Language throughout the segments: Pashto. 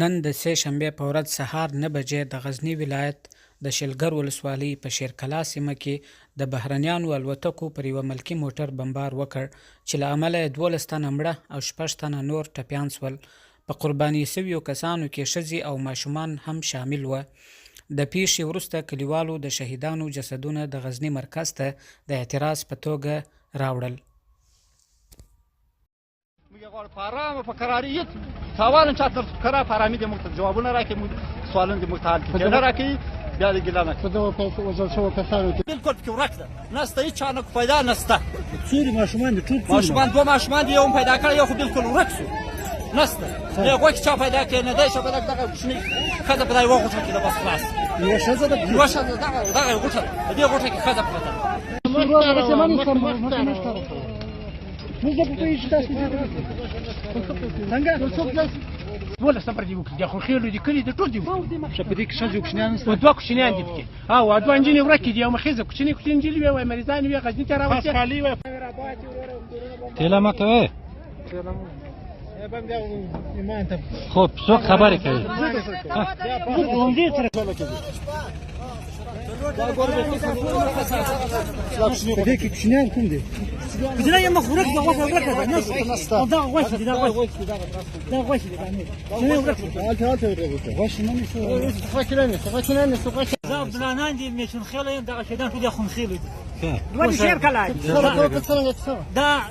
نن د سه شنبې په ورځ سهار 9 بجې د غزني ولایت د شلګر ولسوالۍ په شیرکلا سیمه کې د بهرنیانو الوتکو پر یوه ملکي موټر بمبار وکړ چې له امله یې 12 تنه مړه او 6 تنه نور ټپیان شول. په قرباني شویو کسانو کې ښځې او ماشومان هم شامل وه. د پیښې وروسته کلیوالو د شهیدانو جسدونه د غزني مرکز ته د اعتراض په توګه راوړل. په آرامه په قراریت تاوان چاته کرا فرامي د مخ جوابونه راکې سوالونه د مختال کې نه راکې بیا د ګلانه په دغه وزل شو کسانو بالکل کې ورکړه نسته هیڅ چانه پیدا نسته څوري ماشومان دي ټول ماشومان دوه ماشومان دي یو پیدا کړ یو خو بالکل ورکسو نسته یو غوښ چا پیدا کړي نه دی چې پیدا دغه شنی خزه په دای وغوښه کې د بس خلاص یو شزه دغه غوښه دې غوښه کې خزه پته موږ په پیښه تاسو څنګه ولا صبر دي وکړي خو خیر دي کړي د ټول دي په دې کې شاجو کوچنیان او دوه کوچنیان دي پکې او دوه انجینې ورکې دي او مخیزه کوچنی انجینې وي مریضان وي غزني ته راوځي خالي وي تیلا ماته خب څوک خبرې کوي دې کې کوچنیان کوم دي کوچنیان یې مخورک د غوښه ورکړه نه دا غوښه دي دا غوښه دي نه نه ورکړه غوښه نه نشو فکرانه دا عبدالرحمن دي میشن خیلی دا شیدان ټول خون خیلی دوی شهر کلا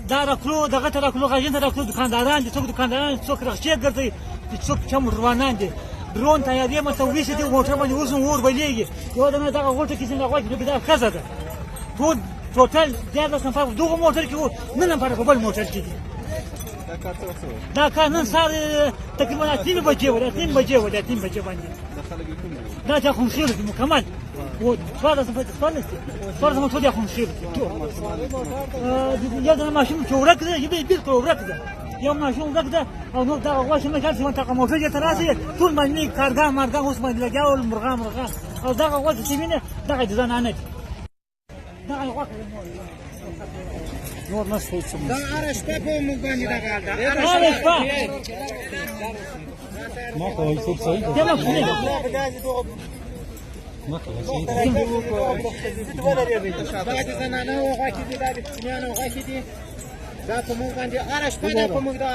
دا راکلو دغه ته راکلو غاجن راکلو دکانداران دي څوک دکانداران څوک راځي ګرځي څوک چم روانان دي درون تیارې مته ویسه دي موټر باندې وسم ور بلیږي یو دا دغه غوټه کې څنګه غوښه به دا خزه ده ټوټل دا څنګه په دغه موټر کې نه نه په بل موټر کې دي دا کار نن سهار تقریبا 3 بجې باندې دا چې خو خیر دي مکمل و فرض ما ټول خو خیر یو دا ماشین چې ورک ده یبي بالکل ورک ده یو ماشین ورک ده او نو دا غواړي چې مثلا منطقه موټر ته راځي ټول باندې کارګاه مارګاه اوس باندې لګاول مرغا او دا غواړي چې وینه دا د ځان نه دا غواړي نور نس هیڅ دا ارش په موږ باندې دا ارش ما کوي څه صحیح ده ما کوي صحیح ده دا زنانه او غاښ دي دا کوچنیان او غاښ دي دا په موږ باندې ارش په موږ دا